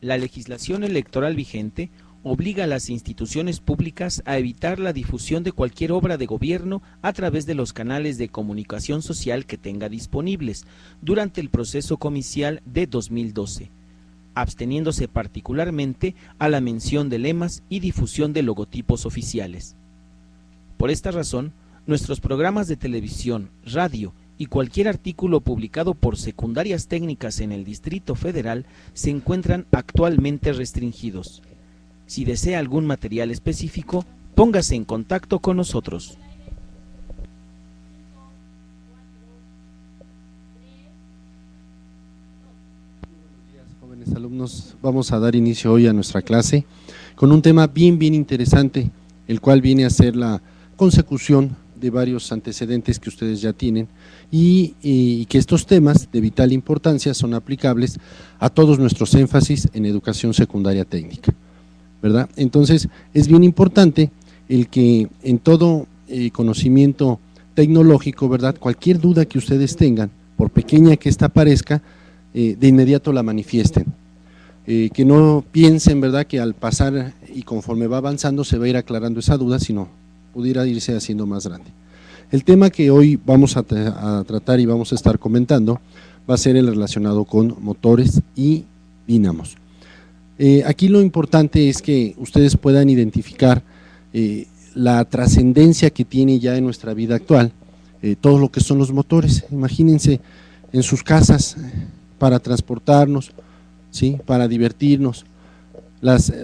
La legislación electoral vigente obliga a las instituciones públicas a evitar la difusión de cualquier obra de gobierno a través de los canales de comunicación social que tenga disponibles durante el proceso comicial de 2012, absteniéndose particularmente a la mención de lemas y difusión de logotipos oficiales. Por esta razón, nuestros programas de televisión, radio y cualquier artículo publicado por secundarias técnicas en el Distrito Federal se encuentran actualmente restringidos. Si desea algún material específico, póngase en contacto con nosotros. Buenos días, jóvenes alumnos. Vamos a dar inicio hoy a nuestra clase con un tema bien interesante, el cual viene a ser la consecución de varios antecedentes que ustedes ya tienen y que estos temas de vital importancia son aplicables a todos nuestros énfasis en educación secundaria técnica, ¿verdad? Entonces es bien importante el que en todo conocimiento tecnológico, ¿verdad?, cualquier duda que ustedes tengan, por pequeña que ésta parezca, de inmediato la manifiesten, que no piensen, ¿verdad?, que al pasar y conforme va avanzando se va a ir aclarando esa duda, sino pudiera irse haciendo más grande. El tema que hoy vamos a tratar y vamos a estar comentando va a ser el relacionado con motores y dínamos. Aquí lo importante es que ustedes puedan identificar la trascendencia que tiene ya en nuestra vida actual, todo lo que son los motores. Imagínense en sus casas para transportarnos, ¿sí?, para divertirnos.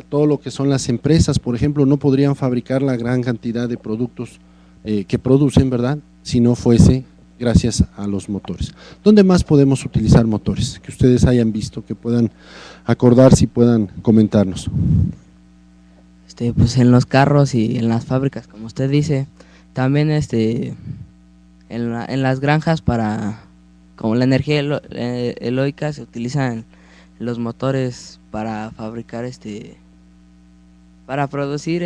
Todo lo que son las empresas, por ejemplo, no podrían fabricar la gran cantidad de productos que producen, ¿verdad?, si no fuese gracias a los motores. ¿Dónde más podemos utilizar motores? Que ustedes hayan visto, que puedan acordarse y puedan comentarnos. Pues en los carros y en las fábricas, como usted dice, también en las granjas para, como la energía eólica, se utilizan los motores para fabricar para producir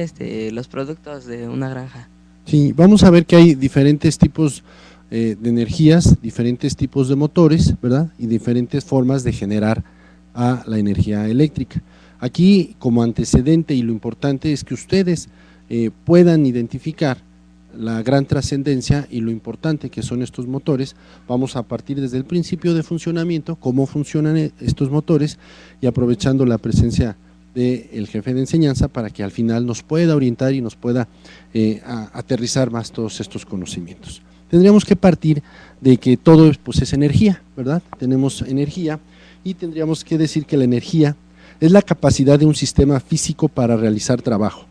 los productos de una granja. Sí, vamos a ver que hay diferentes tipos de energías, diferentes tipos de motores, ¿verdad?, y diferentes formas de generar a la energía eléctrica. Aquí, como antecedente, y lo importante es que ustedes puedan identificar la gran trascendencia y lo importante que son estos motores. Vamos a partir desde el principio de funcionamiento, cómo funcionan estos motores, y aprovechando la presencia del jefe de enseñanza para que al final nos pueda orientar y nos pueda aterrizar más todos estos conocimientos. Tendríamos que partir de que todo pues es energía, ¿verdad? Tenemos energía y tendríamos que decir que la energía es la capacidad de un sistema físico para realizar trabajo.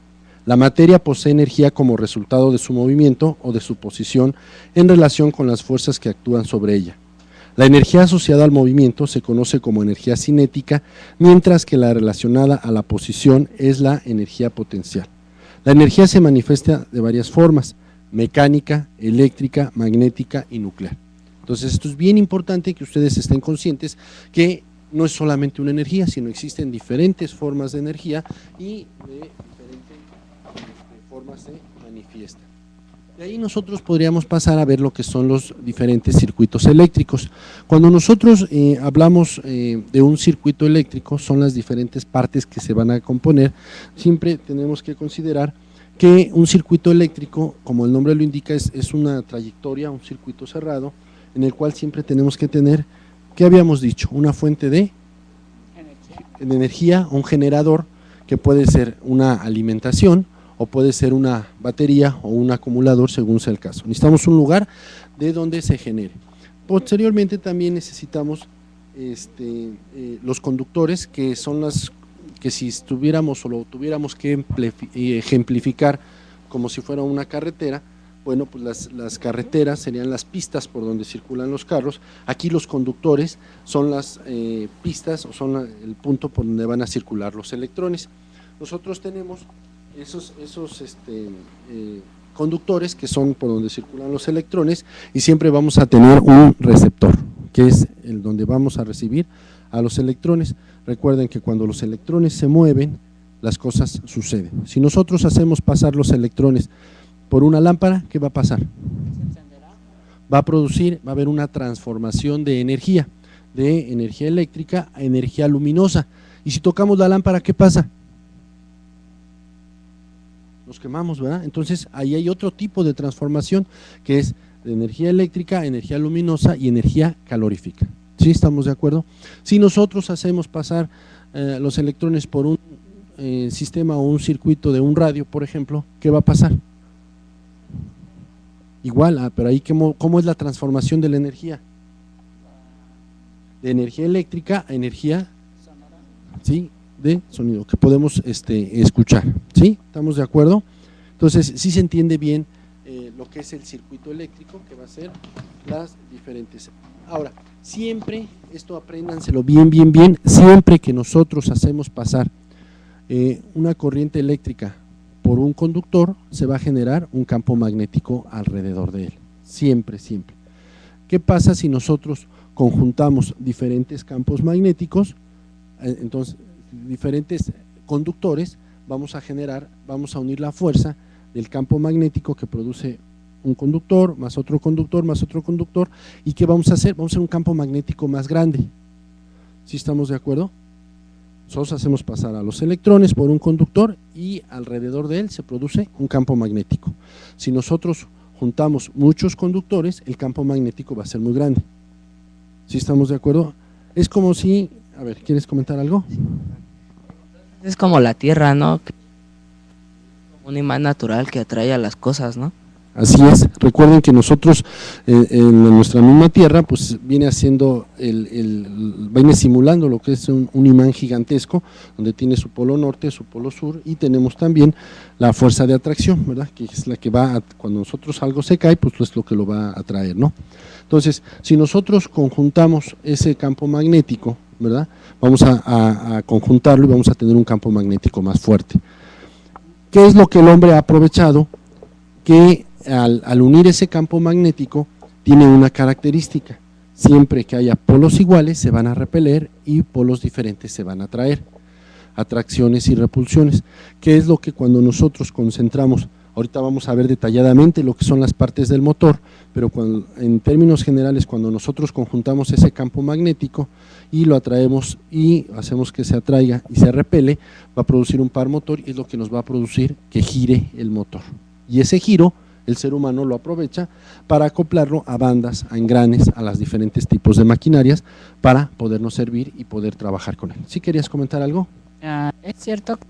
La materia posee energía como resultado de su movimiento o de su posición en relación con las fuerzas que actúan sobre ella. La energía asociada al movimiento se conoce como energía cinética, mientras que la relacionada a la posición es la energía potencial. La energía se manifiesta de varias formas: mecánica, eléctrica, magnética y nuclear. Entonces esto es bien importante que ustedes estén conscientes que no es solamente una energía, sino existen diferentes formas de energía y de diferentes formas se manifiestan. De ahí nosotros podríamos pasar a ver lo que son los diferentes circuitos eléctricos. Cuando nosotros hablamos de un circuito eléctrico, son las diferentes partes que se van a componer. Siempre tenemos que considerar que un circuito eléctrico, como el nombre lo indica, es una trayectoria, un circuito cerrado, en el cual siempre tenemos que tener, ¿qué habíamos dicho? Una fuente de energía, un generador, que puede ser una alimentación, o puede ser una batería o un acumulador, según sea el caso. Necesitamos un lugar de donde se genere. Posteriormente también necesitamos los conductores, que son las que si estuviéramos o lo tuviéramos que ejemplificar como si fuera una carretera, bueno, pues las carreteras serían las pistas por donde circulan los carros. Aquí los conductores son las pistas o son el punto por donde van a circular los electrones. Nosotros tenemos esos conductores que son por donde circulan los electrones, y siempre vamos a tener un receptor, que es el donde vamos a recibir a los electrones. Recuerden que cuando los electrones se mueven, las cosas suceden. Si nosotros hacemos pasar los electrones por una lámpara, ¿qué va a pasar? Va a haber una transformación de energía eléctrica a energía luminosa, Y si tocamos la lámpara, ¿qué pasa? Nos quemamos, ¿verdad? Entonces ahí hay otro tipo de transformación que es de energía eléctrica, energía luminosa y energía calorífica. ¿Sí estamos de acuerdo? Si nosotros hacemos pasar los electrones por un sistema o un circuito de un radio, por ejemplo, ¿qué va a pasar? Igual, pero ahí ¿cómo es la transformación de la energía? De energía eléctrica a energía, ¿sí?, de sonido, que podemos escuchar, ¿sí? ¿Estamos de acuerdo? Entonces, sí se entiende bien lo que es el circuito eléctrico, que va a ser las diferentes. Ahora, siempre, esto apréndanselo bien, siempre que nosotros hacemos pasar una corriente eléctrica por un conductor, se va a generar un campo magnético alrededor de él, siempre. ¿Qué pasa si nosotros conjuntamos diferentes campos magnéticos? Entonces, diferentes conductores, vamos a unir la fuerza del campo magnético que produce un conductor, más otro conductor, más otro conductor, ¿y qué vamos a hacer? Vamos a hacer un campo magnético más grande. ¿Sí estamos de acuerdo? Nosotros hacemos pasar a los electrones por un conductor y alrededor de él se produce un campo magnético. Si nosotros juntamos muchos conductores, el campo magnético va a ser muy grande. ¿Sí estamos de acuerdo? Es como si, a ver, ¿quieres comentar algo? Es como la Tierra, ¿no? Un imán natural que atrae a las cosas, ¿no? Así es, recuerden que nosotros en nuestra misma Tierra pues viene haciendo viene simulando lo que es un imán gigantesco, donde tiene su polo norte, su polo sur, y tenemos también la fuerza de atracción, ¿verdad? Que es la que cuando nosotros algo se cae, pues es lo que lo va a atraer, ¿no? Entonces, si nosotros conjuntamos ese campo magnético, ¿verdad? Vamos a conjuntarlo y vamos a tener un campo magnético más fuerte. ¿Qué es lo que el hombre ha aprovechado? Que al unir ese campo magnético tiene una característica: siempre que haya polos iguales se van a repeler y polos diferentes se van a atraer, atracciones y repulsiones, que es lo que cuando nosotros concentramos, ahorita vamos a ver detalladamente lo que son las partes del motor, pero en términos generales, cuando nosotros conjuntamos ese campo magnético y lo atraemos y hacemos que se atraiga y se repele, va a producir un par motor y es lo que nos va a producir que gire el motor. Y ese giro, el ser humano lo aprovecha para acoplarlo a bandas, a engranes, a los diferentes tipos de maquinarias para podernos servir y poder trabajar con él. ¿Sí querías comentar algo? Es cierto que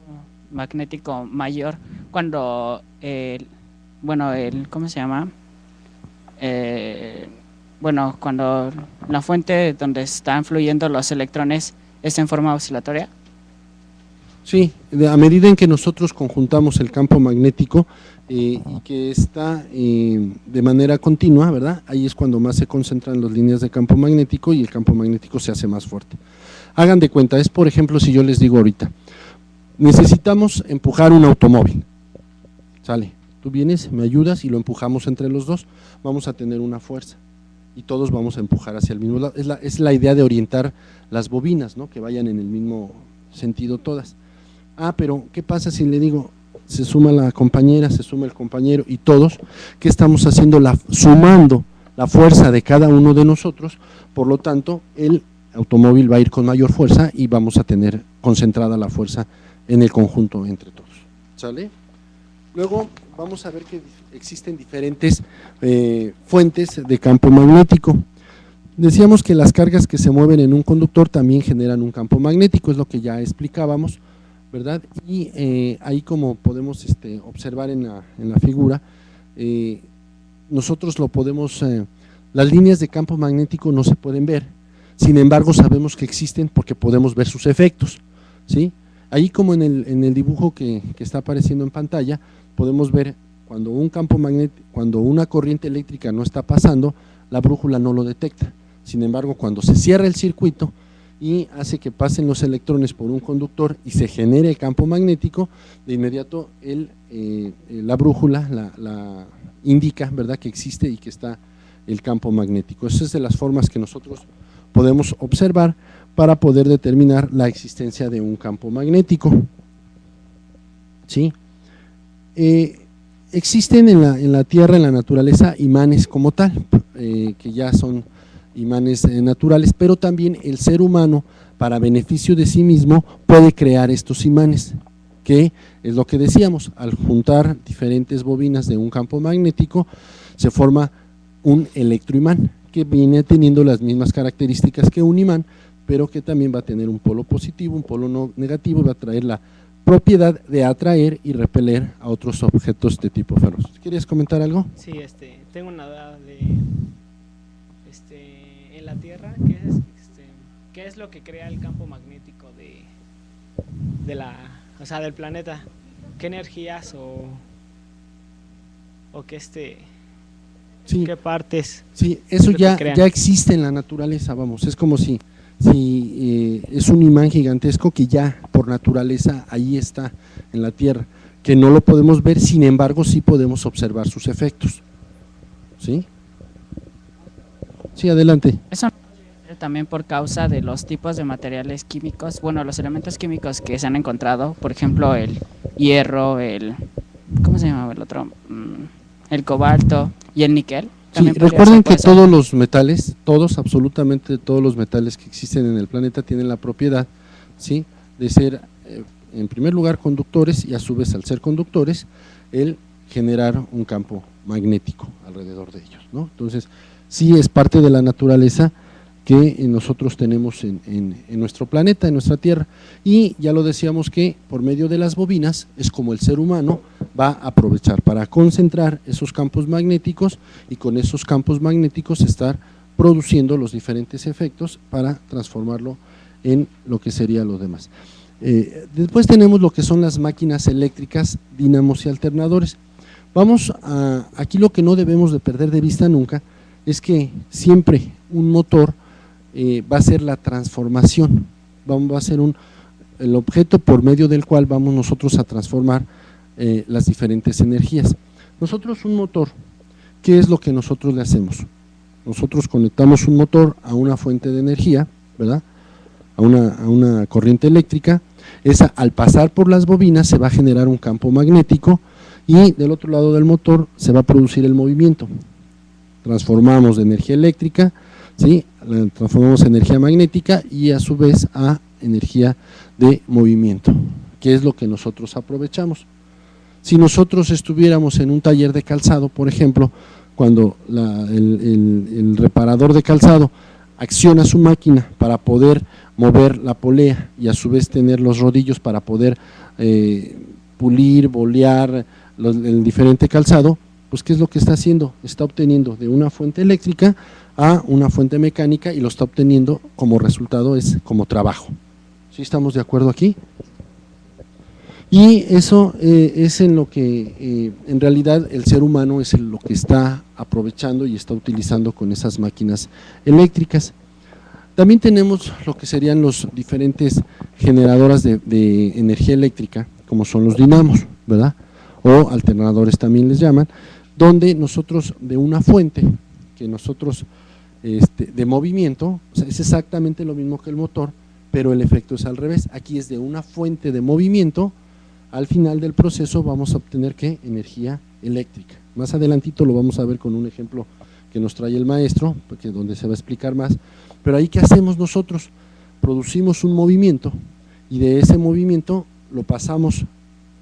un campo magnético mayor cuando ¿cómo se llama? Cuando la fuente donde están fluyendo los electrones es en forma oscilatoria. Sí, a medida en que nosotros conjuntamos el campo magnético y que está de manera continua, ¿verdad? Ahí es cuando más se concentran las líneas de campo magnético y el campo magnético se hace más fuerte. Hagan de cuenta, es por ejemplo si yo les digo ahorita, necesitamos empujar un automóvil, sale, tú vienes, me ayudas y lo empujamos entre los dos, vamos a tener una fuerza y todos vamos a empujar hacia el mismo lado. Es la idea de orientar las bobinas, ¿no? Que vayan en el mismo sentido todas. Pero ¿qué pasa si le digo, se suma la compañera, se suma el compañero y todos, ¿qué estamos haciendo? Sumando la fuerza de cada uno de nosotros, por lo tanto el automóvil va a ir con mayor fuerza y vamos a tener concentrada la fuerza en el conjunto entre todos. ¿Sale? Luego vamos a ver que existen diferentes fuentes de campo magnético. Decíamos que las cargas que se mueven en un conductor también generan un campo magnético, es lo que ya explicábamos, ¿verdad? Y ahí como podemos observar en la figura, nosotros lo podemos, las líneas de campo magnético no se pueden ver, sin embargo sabemos que existen porque podemos ver sus efectos, ¿sí? Ahí como en el dibujo que está apareciendo en pantalla, podemos ver cuando un campo magnético, cuando una corriente eléctrica no está pasando, la brújula no lo detecta, sin embargo cuando se cierra el circuito y hace que pasen los electrones por un conductor y se genere el campo magnético, de inmediato la brújula la indica, ¿verdad?, que existe y que está el campo magnético. Esa es de las formas que nosotros podemos observar para poder determinar la existencia de un campo magnético. ¿Sí? Existen en la Tierra, en la naturaleza, imanes como tal, que ya son imanes naturales, pero también el ser humano, para beneficio de sí mismo, puede crear estos imanes, que es lo que decíamos, al juntar diferentes bobinas de un campo magnético, se forma un electroimán, que viene teniendo las mismas características que un imán, pero que también va a tener un polo positivo, un polo no negativo, va a traer la propiedad de atraer y repeler a otros objetos de tipo ferroso. ¿Quieres comentar algo? Sí, tengo una duda de en la Tierra, ¿qué es lo que crea el campo magnético del planeta? ¿Qué energías o qué Sí, qué partes? sí, eso lo que ya crean? existe en la naturaleza, vamos, es como si es un imán gigantesco que ya por naturaleza ahí está en la Tierra, que no lo podemos ver, sin embargo sí podemos observar sus efectos. ¿Sí? Sí, adelante. Eso también por causa de los tipos de materiales químicos, bueno, los elementos químicos que se han encontrado, por ejemplo, el hierro, ¿cómo se llamaba el otro? El cobalto y el níquel. Sí, También podría recuerden ser por que eso. todos los metales, absolutamente todos los metales que existen en el planeta tienen la propiedad, ¿sí?, de ser, en primer lugar, conductores, y a su vez, al ser conductores, el generar un campo magnético alrededor de ellos, ¿no? Entonces, sí es parte de la naturaleza que nosotros tenemos en nuestro planeta, en nuestra Tierra, y ya lo decíamos que por medio de las bobinas es como el ser humano va a aprovechar para concentrar esos campos magnéticos y con esos campos magnéticos estar produciendo los diferentes efectos para transformarlo en lo que sería lo demás. Después tenemos lo que son las máquinas eléctricas, dínamos y alternadores. Aquí lo que no debemos de perder de vista nunca es que siempre un motor va a ser la transformación, va a ser el objeto por medio del cual vamos nosotros a transformar las diferentes energías. Nosotros un motor, ¿qué es lo que nosotros le hacemos? Nosotros conectamos un motor a una fuente de energía, ¿verdad?, a una corriente eléctrica. Esa, al pasar por las bobinas, se va a generar un campo magnético y del otro lado del motor se va a producir el movimiento. Transformamos de energía eléctrica, ¿sí?, la transformamos a energía magnética y a su vez a energía de movimiento, que es lo que nosotros aprovechamos. Si nosotros estuviéramos en un taller de calzado, por ejemplo, cuando el reparador de calzado acciona su máquina para poder mover la polea y a su vez tener los rodillos para poder pulir, bolear el diferente calzado, pues ¿qué es lo que está haciendo? Está obteniendo de una fuente eléctrica a una fuente mecánica y lo está obteniendo como resultado, es como trabajo. ¿Sí estamos de acuerdo aquí? Y eso es en lo que en realidad el ser humano es lo que está aprovechando y está utilizando con esas máquinas eléctricas. También tenemos lo que serían los diferentes generadoras de energía eléctrica, como son los dinamos, ¿verdad?, o alternadores también les llaman, donde nosotros de una fuente que nosotros de movimiento, o sea, es exactamente lo mismo que el motor, pero el efecto es al revés. Aquí es de una fuente de movimiento, al final del proceso vamos a obtener ¿qué? Energía eléctrica. Más adelantito lo vamos a ver con un ejemplo que nos trae el maestro, porque donde se va a explicar más. Pero ahí, ¿qué hacemos nosotros? Producimos un movimiento y de ese movimiento lo pasamos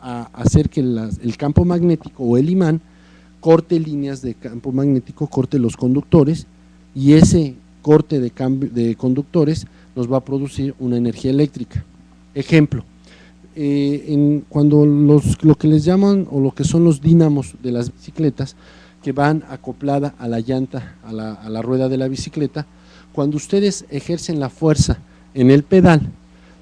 a hacer que el campo magnético o el imán corte líneas de campo magnético, corte los conductores, y ese corte de conductores nos va a producir una energía eléctrica. Ejemplo, cuando lo que les llaman o lo que son los dínamos de las bicicletas, que van acoplada a la llanta, a la rueda de la bicicleta, cuando ustedes ejercen la fuerza en el pedal,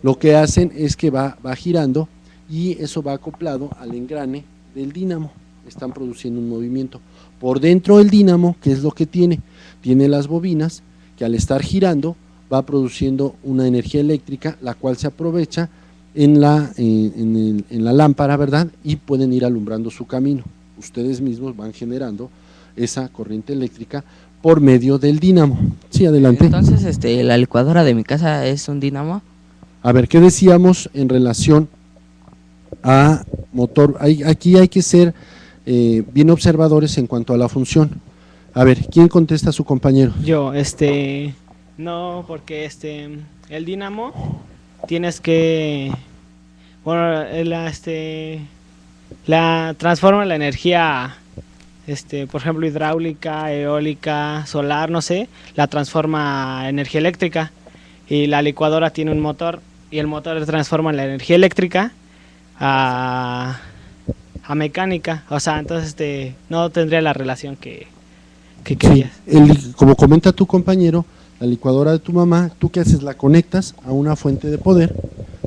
lo que hacen es que va girando y eso va acoplado al engrane del dínamo, están produciendo un movimiento. Por dentro del dínamo, ¿qué es lo que tiene? Tiene las bobinas que al estar girando va produciendo una energía eléctrica, la cual se aprovecha en la lámpara, ¿verdad?, y pueden ir alumbrando su camino. Ustedes mismos van generando esa corriente eléctrica por medio del dínamo. Sí, adelante. Entonces, la licuadora de mi casa es un dínamo. A ver, ¿qué decíamos en relación a motor? Aquí hay que ser bien observadores en cuanto a la función. A ver, ¿quién contesta a su compañero? Yo, no, porque el dínamo tienes que, bueno, la transforma la energía, por ejemplo, hidráulica, eólica, solar, no sé, la transforma a energía eléctrica, y la licuadora tiene un motor y el motor transforma la energía eléctrica a mecánica, o sea, entonces no tendría la relación que Sí, querías. como comenta tu compañero, la licuadora de tu mamá, ¿tú qué haces? La conectas a una fuente de poder,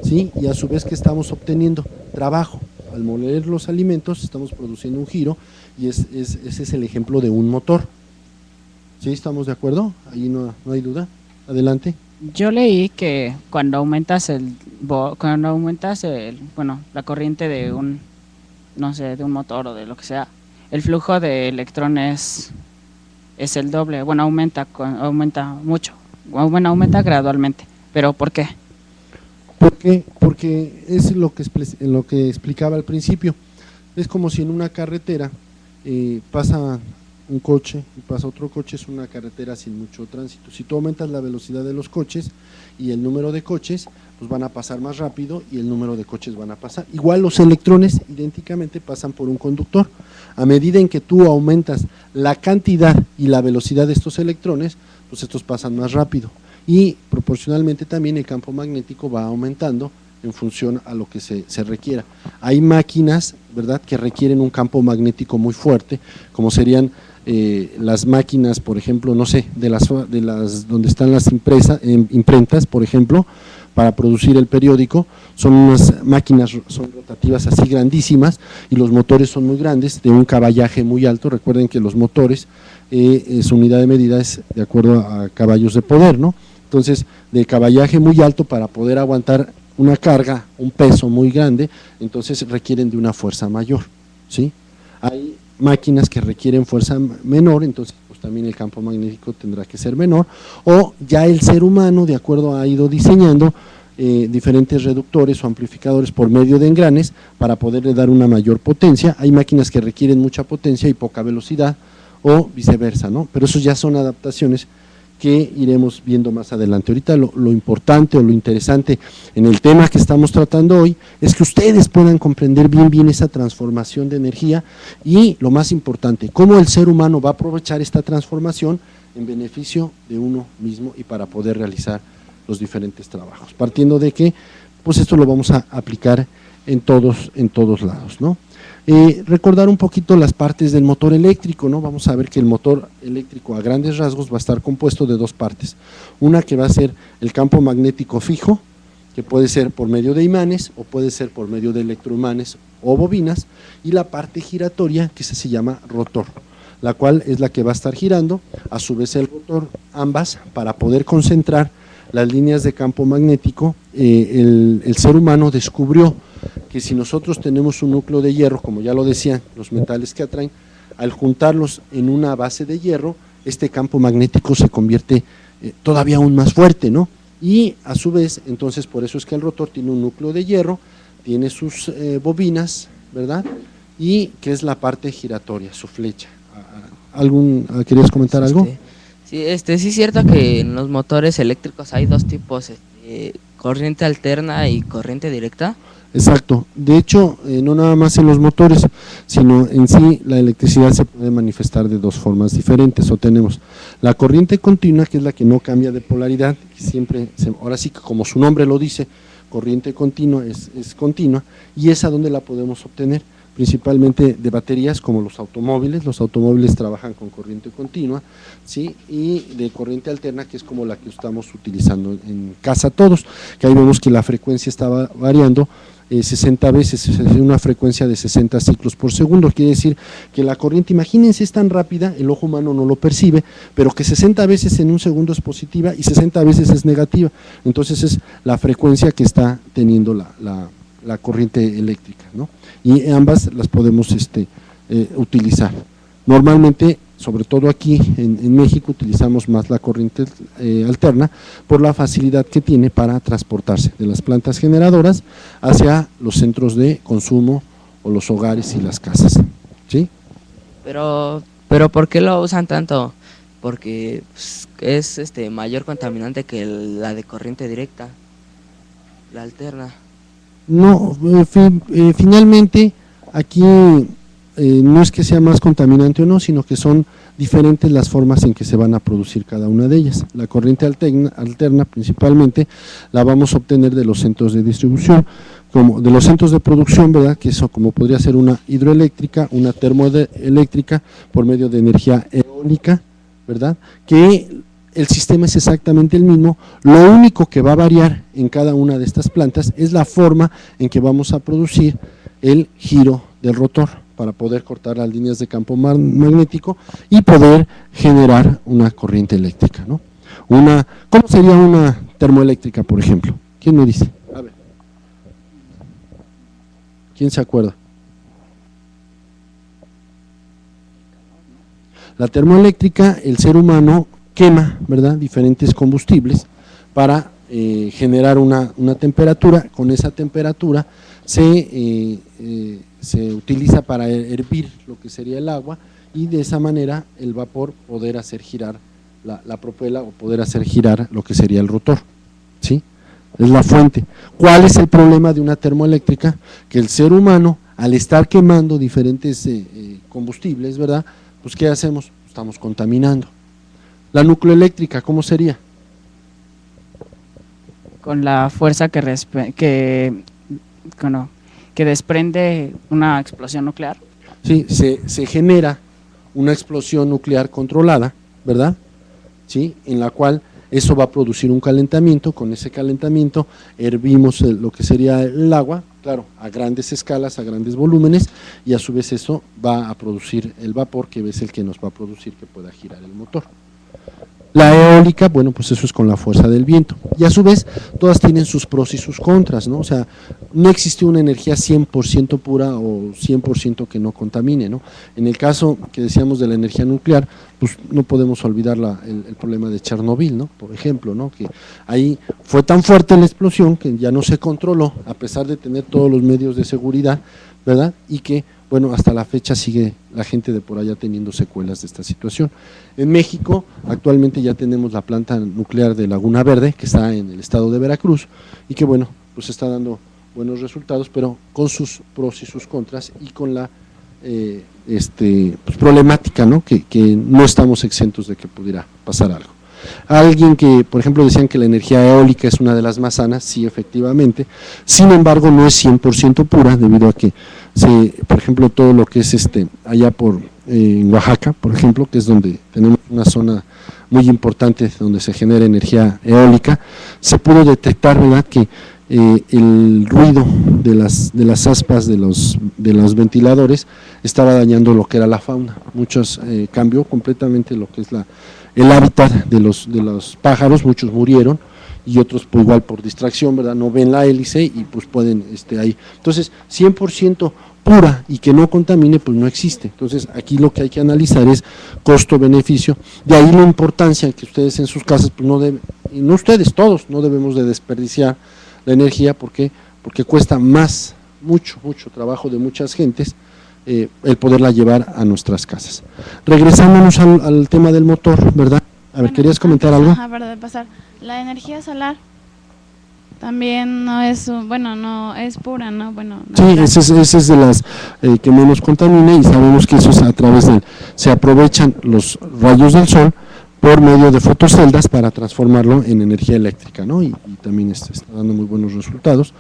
¿sí? Y a su vez, ¿qué estamos obteniendo? Trabajo. Al moler los alimentos estamos produciendo un giro y ese es el ejemplo de un motor. ¿Sí? ¿Estamos de acuerdo? Ahí no hay duda. Adelante. Yo leí que cuando aumentas la corriente de un, no sé, de un motor o de lo que sea, el flujo de electrones es el doble. Bueno, aumenta mucho. Bueno, aumenta gradualmente. ¿Pero por qué? Porque es lo que explicaba al principio. Es como si en una carretera pasa un coche y pasa otro coche, es una carretera sin mucho tránsito. Si tú aumentas la velocidad de los coches y el número de coches, pues van a pasar más rápido y el número de coches van a pasar. Igual los electrones idénticamente pasan por un conductor. A medida en que tú aumentas la cantidad y la velocidad de estos electrones, pues estos pasan más rápido. Y proporcionalmente también el campo magnético va aumentando en función a lo que se requiera. Hay máquinas, ¿verdad?, que requieren un campo magnético muy fuerte, como serían las máquinas, por ejemplo, no sé, de las donde están las imprentas, por ejemplo, para producir el periódico. Son unas máquinas, son rotativas así grandísimas y los motores son muy grandes, de un caballaje muy alto. Recuerden que los motores, su unidad de medida es de acuerdo a caballos de poder, ¿no? Entonces, de caballaje muy alto para poder aguantar una carga, un peso muy grande, entonces requieren de una fuerza mayor, ¿sí? Hay máquinas que requieren fuerza menor, entonces pues también el campo magnético tendrá que ser menor, o ya el ser humano, de acuerdo, ha ido diseñando diferentes reductores o amplificadores por medio de engranes para poderle dar una mayor potencia. Hay máquinas que requieren mucha potencia y poca velocidad, o viceversa, ¿no? Pero eso ya son adaptaciones que iremos viendo más adelante. Ahorita lo importante o lo interesante en el tema que estamos tratando hoy es que ustedes puedan comprender bien esa transformación de energía y, lo más importante, cómo el ser humano va a aprovechar esta transformación en beneficio de uno mismo y para poder realizar los diferentes trabajos, partiendo de que pues esto lo vamos a aplicar en todos lados, ¿no? Recordar un poquito las partes del motor eléctrico, ¿no? Vamos a ver que el motor eléctrico a grandes rasgos va a estar compuesto de dos partes. Una que va a ser el campo magnético fijo, que puede ser por medio de imanes o puede ser por medio de electroimanes o bobinas, y la parte giratoria, que se llama rotor, la cual es la que va a estar girando, a su vez el rotor, ambas, para poder concentrar las líneas de campo magnético. El ser humano descubrió que si nosotros tenemos un núcleo de hierro, como ya lo decían los metales que atraen, al juntarlos en una base de hierro, este campo magnético se convierte todavía aún más fuerte, ¿no? Y a su vez, entonces, por eso es que el rotor tiene un núcleo de hierro, tiene sus bobinas, ¿verdad? Y que es la parte giratoria, su flecha. ¿Querías comentar algo? Sí, sí es cierto que en los motores eléctricos hay dos tipos, corriente alterna y corriente directa. Exacto, de hecho, no nada más en los motores, sino en sí la electricidad se puede manifestar de dos formas diferentes. O tenemos la corriente continua, que es la que no cambia de polaridad, que siempre, ahora sí que como su nombre lo dice, corriente continua es continua, y esa donde la podemos obtener, principalmente de baterías como los automóviles trabajan con corriente continua, ¿sí? Y de corriente alterna, que es como la que estamos utilizando en casa todos, que ahí vemos que la frecuencia estaba variando 60 veces, es una frecuencia de 60 ciclos por segundo. Quiere decir que la corriente, imagínense, es tan rápida, el ojo humano no lo percibe, pero que 60 veces en un segundo es positiva y 60 veces es negativa. Entonces es la frecuencia que está teniendo la corriente eléctrica, ¿no? Y ambas las podemos utilizar. Normalmente, sobre todo aquí en México, utilizamos más la corriente alterna por la facilidad que tiene para transportarse de las plantas generadoras hacia los centros de consumo o los hogares y las casas, ¿sí? Pero Pero ¿por qué lo usan tanto? Porque pues, es mayor contaminante que la de corriente directa, la alterna. No, finalmente aquí no es que sea más contaminante o no, sino que son diferentes las formas en que se van a producir cada una de ellas. La corriente alterna principalmente la vamos a obtener de los centros de distribución, como de los centros de producción, ¿verdad? Que eso como podría ser una hidroeléctrica, una termoeléctrica por medio de energía eólica, ¿verdad? Que el sistema es exactamente el mismo, lo único que va a variar en cada una de estas plantas es la forma en que vamos a producir el giro del rotor para poder cortar las líneas de campo magnético y poder generar una corriente eléctrica, ¿no? ¿Cómo sería una termoeléctrica, por ejemplo? ¿Quién me dice? A ver. ¿Quién se acuerda? La termoeléctrica, el ser humano quema, ¿verdad?, diferentes combustibles para generar una temperatura. Con esa temperatura se utiliza para hervir lo que sería el agua y de esa manera el vapor poder hacer girar la propela o poder hacer girar lo que sería el rotor, ¿sí? Es la fuente. ¿Cuál es el problema de una termoeléctrica? Que el ser humano, al estar quemando diferentes combustibles, ¿verdad?, pues ¿qué hacemos? Estamos contaminando. La nucleoeléctrica, ¿cómo sería? Con la fuerza que desprende una explosión nuclear. Sí, se genera una explosión nuclear controlada, ¿verdad? Sí, en la cual eso va a producir un calentamiento. Con ese calentamiento hervimos lo que sería el agua, claro, a grandes escalas, a grandes volúmenes, y a su vez eso va a producir el vapor, que es el que nos va a producir que pueda girar el motor. La eólica, bueno, pues eso es con la fuerza del viento, y a su vez todas tienen sus pros y sus contras, ¿no? O sea, no existe una energía 100% pura o 100% que no contamine, ¿no? En el caso que decíamos de la energía nuclear, pues no podemos olvidar el problema de Chernobyl, ¿no? Por ejemplo, ¿no? Que ahí fue tan fuerte la explosión que ya no se controló, a pesar de tener todos los medios de seguridad, ¿verdad? Y que, bueno, hasta la fecha sigue la gente de por allá teniendo secuelas de esta situación. En México actualmente ya tenemos la planta nuclear de Laguna Verde, que está en el estado de Veracruz, y que bueno, pues está dando buenos resultados, pero con sus pros y sus contras, y con la pues, problemática, ¿no? Que no estamos exentos de que pudiera pasar algo. Alguien que, por ejemplo, decían que la energía eólica es una de las más sanas, sí, efectivamente, sin embargo no es 100% pura, debido a que, por ejemplo, todo lo que es allá en Oaxaca, por ejemplo, que es donde tenemos una zona muy importante donde se genera energía eólica, se pudo detectar, ¿verdad?, que el ruido de las aspas de los ventiladores estaba dañando lo que era la fauna. Cambió completamente lo que es el hábitat de los pájaros, muchos murieron, y otros pues, igual por distracción, ¿verdad?, no ven la hélice y pues pueden ahí. Entonces, 100% pura y que no contamine, pues no existe. Entonces, aquí lo que hay que analizar es costo-beneficio. De ahí la importancia que ustedes en sus casas, pues y no ustedes, todos, no debemos de desperdiciar la energía. Porque cuesta mucho trabajo de muchas gentes el poderla llevar a nuestras casas. Regresándonos al tema del motor, ¿verdad? A ver, ¿querías comentar algo? Para pasar, la energía solar también no es, no es pura, ¿no? Bueno, sí, esa es de las que menos contamina, y sabemos que eso es a través se aprovechan los rayos del sol por medio de fotoceldas para transformarlo en energía eléctrica, ¿no? Y también está dando muy buenos resultados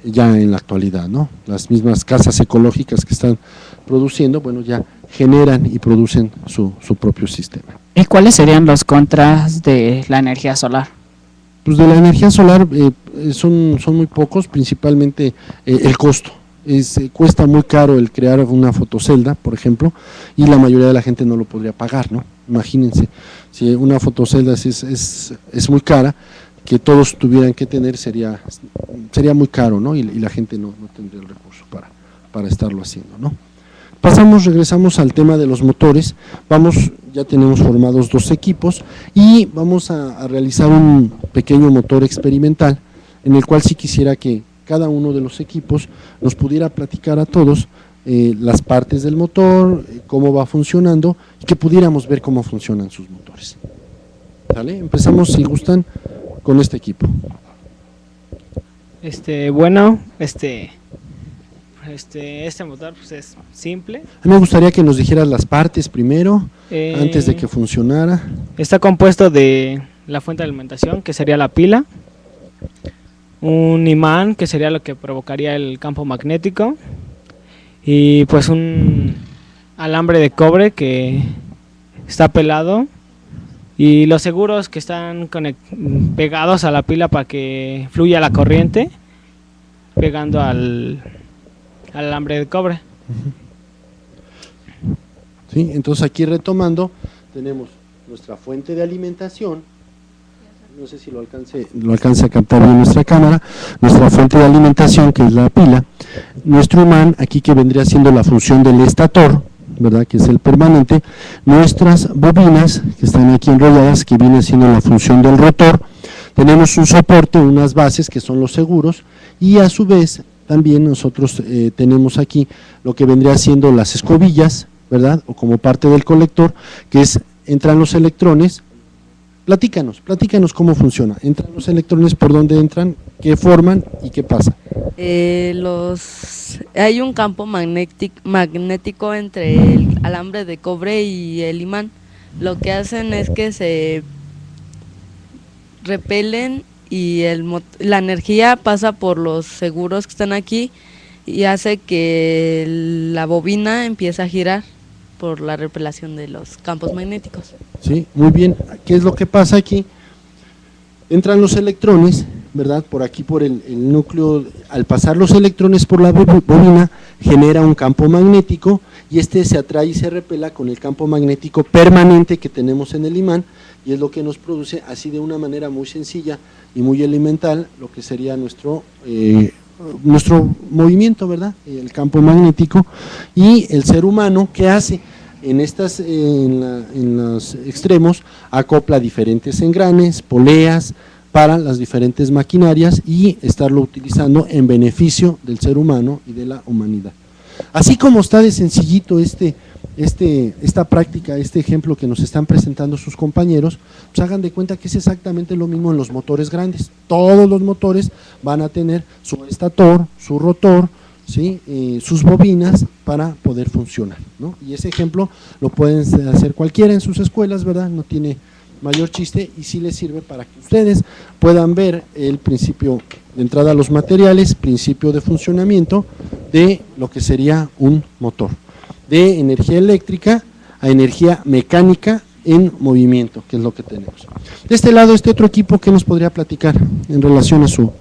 ya en la actualidad, ¿no? Las mismas casas ecológicas que están produciendo, bueno, ya generan y producen su propio sistema. ¿Y cuáles serían los contras de la energía solar? Pues de la energía solar son muy pocos, principalmente el costo. Cuesta muy caro el crear una fotocelda, por ejemplo, y la mayoría de la gente no lo podría pagar, ¿no? Imagínense, si una fotocelda es muy cara, que todos tuvieran que tener, sería muy caro, ¿no? Y la gente no tendría el recurso para estarlo haciendo, ¿no? Regresamos al tema de los motores. Ya tenemos formados 2 equipos y vamos a realizar un pequeño motor experimental, en el cual sí quisiera que cada uno de los equipos nos pudiera platicar a todos las partes del motor, cómo va funcionando y que pudiéramos ver cómo funcionan sus motores. ¿Sale? Empezamos, si gustan, con este equipo. Bueno, este motor pues es simple. A mí me gustaría que nos dijeras las partes primero, antes de que funcionara. Está compuesto de la fuente de alimentación, que sería la pila, un imán, que sería lo que provocaría el campo magnético, y pues un alambre de cobre que está pelado, y los seguros que están pegados a la pila para que fluya la corriente, pegando al alambre de cobre. ¿Sí? Entonces aquí retomando, tenemos nuestra fuente de alimentación, no sé si lo alcance a captar bien nuestra cámara, nuestra fuente de alimentación, que es la pila, nuestro imán aquí, que vendría siendo la función del estator, ¿verdad?, que es el permanente, nuestras bobinas que están aquí enrolladas, que viene siendo la función del rotor, tenemos un soporte, unas bases que son los seguros, y a su vez también nosotros tenemos aquí lo que vendría siendo las escobillas, ¿verdad?, o como parte del colector, que es, entran los electrones. Platícanos cómo funciona. Entran los electrones, por dónde entran, qué forman y qué pasa. Hay un campo magnético entre el alambre de cobre y el imán. Lo que hacen es que se repelen y la energía pasa por los seguros que están aquí y hace que la bobina empiece a girar por la repelación de los campos magnéticos. Sí, muy bien. ¿Qué es lo que pasa aquí? Entran los electrones, ¿verdad? Por aquí, por el núcleo, al pasar los electrones por la bobina, genera un campo magnético y este se atrae y se repela con el campo magnético permanente que tenemos en el imán, y es lo que nos produce, así de una manera muy sencilla y muy elemental, lo que sería nuestro movimiento, ¿verdad?, el campo magnético. Y el ser humano, ¿qué hace? En los extremos acopla diferentes engranes, poleas para las diferentes maquinarias y estarlo utilizando en beneficio del ser humano y de la humanidad. Así como está de sencillito esta práctica, este ejemplo que nos están presentando sus compañeros, pues hagan de cuenta que es exactamente lo mismo en los motores grandes. Todos los motores van a tener su estator, su rotor, ¿sí?, sus bobinas para poder funcionar, ¿no? Y ese ejemplo lo pueden hacer cualquiera en sus escuelas, ¿verdad? No tiene mayor chiste y sí les sirve para que ustedes puedan ver el principio de entrada a los materiales, principio de funcionamiento de lo que sería un motor, de energía eléctrica a energía mecánica en movimiento, que es lo que tenemos. De este lado, este otro equipo, ¿qué nos podría platicar en relación a su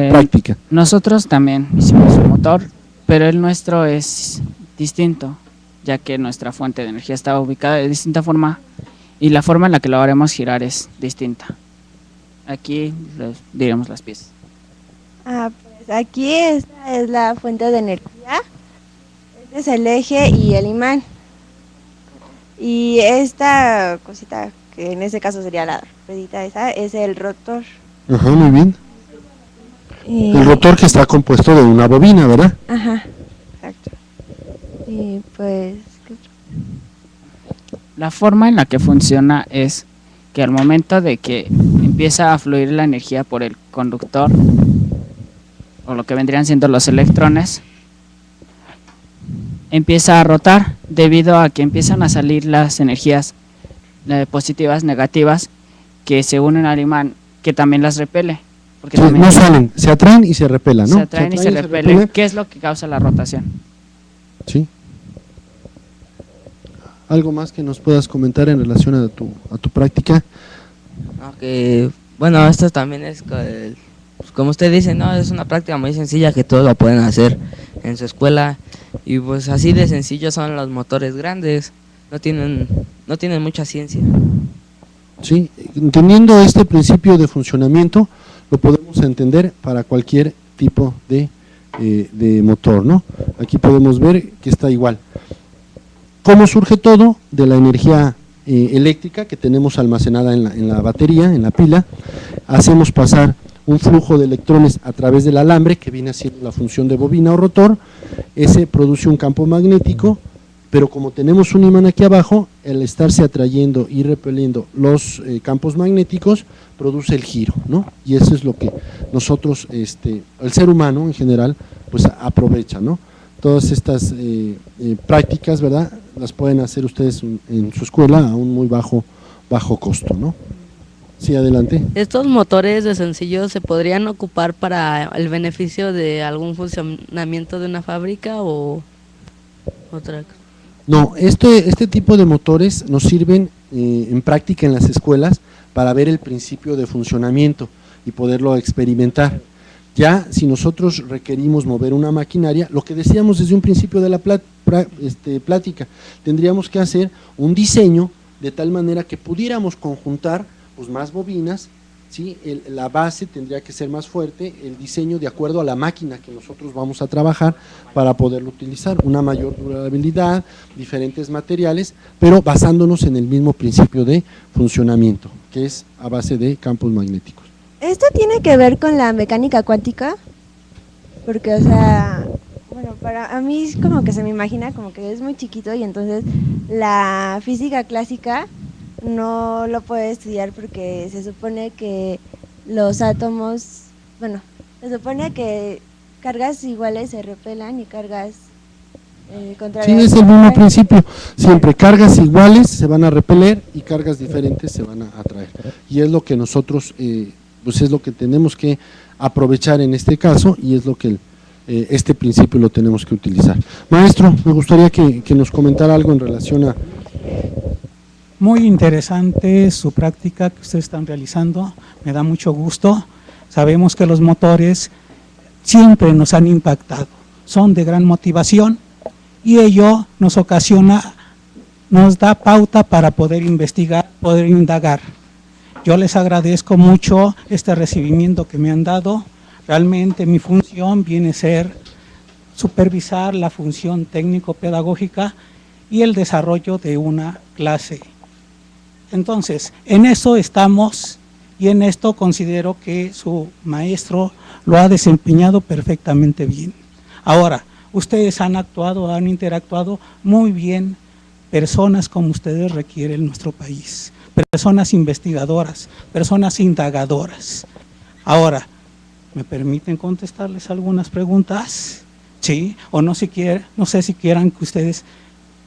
práctica? Nosotros también hicimos un motor, pero el nuestro es distinto, ya que nuestra fuente de energía estaba ubicada de distinta forma y la forma en la que lo haremos girar es distinta. Aquí les diremos las piezas. Pues aquí esta es la fuente de energía, este es el eje y el imán. Y esta cosita, que en este caso sería la ruedita esa, es el rotor. Ajá, muy bien. El rotor, que está compuesto de una bobina, ¿verdad? Ajá, exacto. Y pues... La forma en la que funciona es que al momento de que empieza a fluir la energía por el conductor, o lo que vendrían siendo los electrones, empieza a rotar debido a que empiezan a salir las energías positivas, negativas, que se unen al imán, que también las repele. Porque Sí, también no salen, se atraen y se repelan, ¿no? se atraen y se repelen. ¿Qué es lo que causa la rotación? Sí. ¿Algo más que nos puedas comentar en relación a tu práctica? Aunque, bueno, esto también es, pues, como usted dice, no, es una práctica muy sencilla que todos lo pueden hacer en su escuela, y pues así de sencillo son los motores grandes, no tienen mucha ciencia. Sí, entendiendo este principio de funcionamiento, lo podemos entender para cualquier tipo de motor, ¿no? Aquí podemos ver que está igual. ¿Cómo surge todo? De la energía eléctrica que tenemos almacenada en la batería, en la pila. Hacemos pasar un flujo de electrones a través del alambre, que viene haciendo la función de bobina o rotor. Ese produce un campo magnético, pero como tenemos un imán aquí abajo, el estarse atrayendo y repeliendo los campos magnéticos, produce el giro, ¿no? Y eso es lo que nosotros, el ser humano en general, pues aprovecha, ¿no? Todas estas prácticas, ¿verdad?, las pueden hacer ustedes en su escuela a un muy bajo costo, ¿no? Sí, adelante. ¿Estos motores de sencillo se podrían ocupar para el beneficio de algún funcionamiento de una fábrica o otra cosa? No, este tipo de motores nos sirven en práctica en las escuelas para ver el principio de funcionamiento y poderlo experimentar. Ya si nosotros requerimos mover una maquinaria, lo que decíamos desde un principio de la plática, tendríamos que hacer un diseño de tal manera que pudiéramos conjuntar pues más bobinas, ¿sí? La base tendría que ser más fuerte, el diseño de acuerdo a la máquina que nosotros vamos a trabajar para poderlo utilizar, una mayor durabilidad, diferentes materiales, pero basándonos en el mismo principio de funcionamiento, que es a base de campos magnéticos. ¿Esto tiene que ver con la mecánica cuántica? Porque, o sea, bueno, para a mí como que se me imagina como que es muy chiquito y entonces la física clásica no lo puede estudiar porque se supone que los átomos, bueno, se supone que cargas iguales se repelan y cargas contrarias. Sí, es el mismo principio, siempre cargas iguales se van a repeler y cargas diferentes se van a atraer. Y es lo que nosotros, pues es lo que tenemos que aprovechar en este caso y es lo que este principio lo tenemos que utilizar. Maestro, me gustaría que nos comentara algo en relación a… Muy interesante su práctica que ustedes están realizando, me da mucho gusto. Sabemos que los motores siempre nos han impactado, son de gran motivación y ello nos ocasiona, nos da pauta para poder investigar, poder indagar. Yo les agradezco mucho este recibimiento que me han dado. Realmente mi función viene a ser supervisar la función técnico-pedagógica y el desarrollo de una clase. Entonces, en eso estamos y en esto considero que su maestro lo ha desempeñado perfectamente bien. Ahora, ustedes han actuado, han interactuado muy bien, personas como ustedes requieren nuestro país, personas investigadoras, personas indagadoras. Ahora, ¿me permiten contestarles algunas preguntas? ¿Sí? O no sé si quieran que ustedes,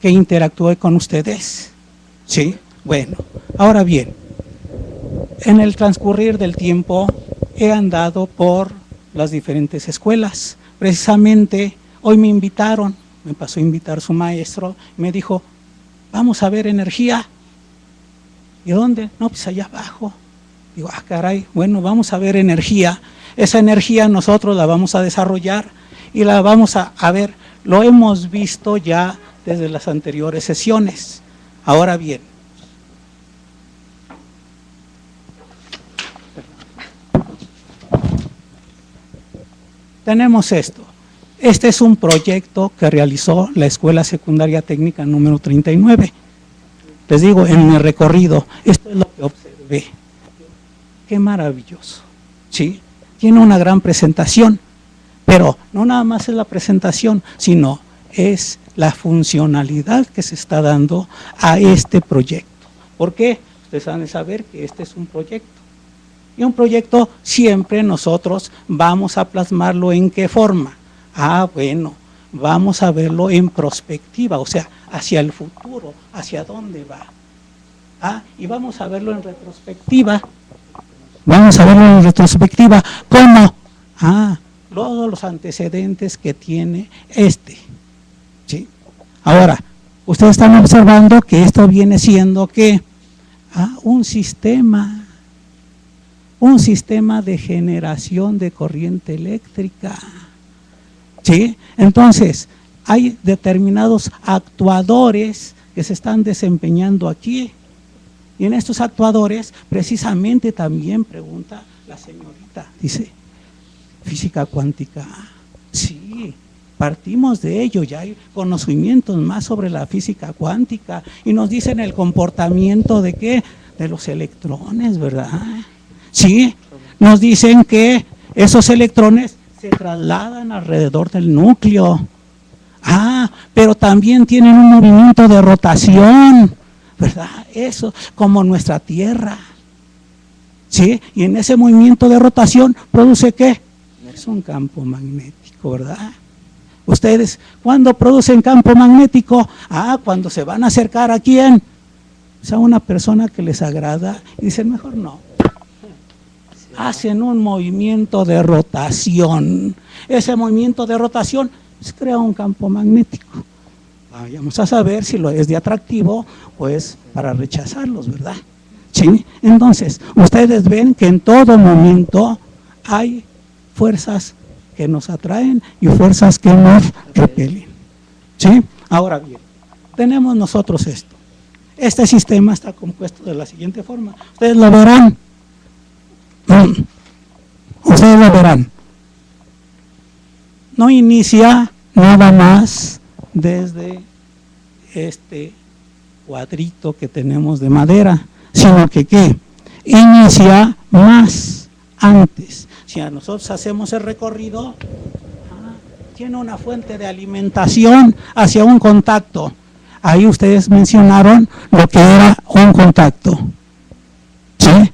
que interactúe con ustedes. ¿Sí? Bueno, ahora bien, en el transcurrir del tiempo he andado por las diferentes escuelas. Precisamente hoy me invitaron, me pasó a invitar su maestro, y me dijo, vamos a ver energía. ¿Y dónde? No, pues allá abajo. Digo, ah, caray, bueno, vamos a ver energía. Esa energía nosotros la vamos a desarrollar y la vamos a ver. Lo hemos visto ya desde las anteriores sesiones. Ahora bien, tenemos esto. Este es un proyecto que realizó la Escuela Secundaria Técnica número 39. Les digo, en mi recorrido, esto es lo que observé. Qué maravilloso, ¿sí? Tiene una gran presentación, pero no nada más es la presentación, sino es la funcionalidad que se está dando a este proyecto. ¿Por qué? Ustedes han de saber que este es un proyecto. Y un proyecto siempre nosotros vamos a plasmarlo ¿en qué forma? Ah, bueno, vamos a verlo en prospectiva, o sea, hacia el futuro, hacia dónde va. Ah, y vamos a verlo en retrospectiva. Vamos a verlo en retrospectiva. ¿Cómo? Ah, todos los antecedentes que tiene ¿sí? Ahora, ustedes están observando que esto viene siendo ¿qué? Ah, un sistema de generación de corriente eléctrica. ¿Sí? Entonces, hay determinados actuadores que se están desempeñando aquí. Y en estos actuadores, precisamente también pregunta la señorita, dice, física cuántica. Sí, partimos de ello, ya hay conocimientos más sobre la física cuántica y nos dicen el comportamiento de ¿qué? De los electrones, ¿verdad? Sí, nos dicen que esos electrones se trasladan alrededor del núcleo. Pero también tienen un movimiento de rotación, ¿verdad? Eso, como nuestra Tierra. ¿Sí? Y en ese movimiento de rotación produce ¿qué? Es un campo magnético, ¿verdad? Ustedes, ¿cuándo producen campo magnético? Cuando se van a acercar a quién, a una persona que les agrada y dicen, mejor no. Hacen un movimiento de rotación. Ese movimiento de rotación crea un campo magnético. Vamos a saber si lo es de atractivo o es para rechazarlos, ¿verdad? ¿Sí? Entonces, ustedes ven que en todo momento hay fuerzas que nos atraen y fuerzas que nos repelen. ¿Sí? Ahora bien, tenemos nosotros esto. Este sistema está compuesto de la siguiente forma. Ustedes lo verán. Ustedes lo verán. No inicia nada más desde este cuadrito que tenemos de madera, sino que ¿qué? Inicia más antes. Si a nosotros hacemos el recorrido, tiene una fuente de alimentación hacia un contacto. Ahí ustedes mencionaron lo que era un contacto, ¿sí?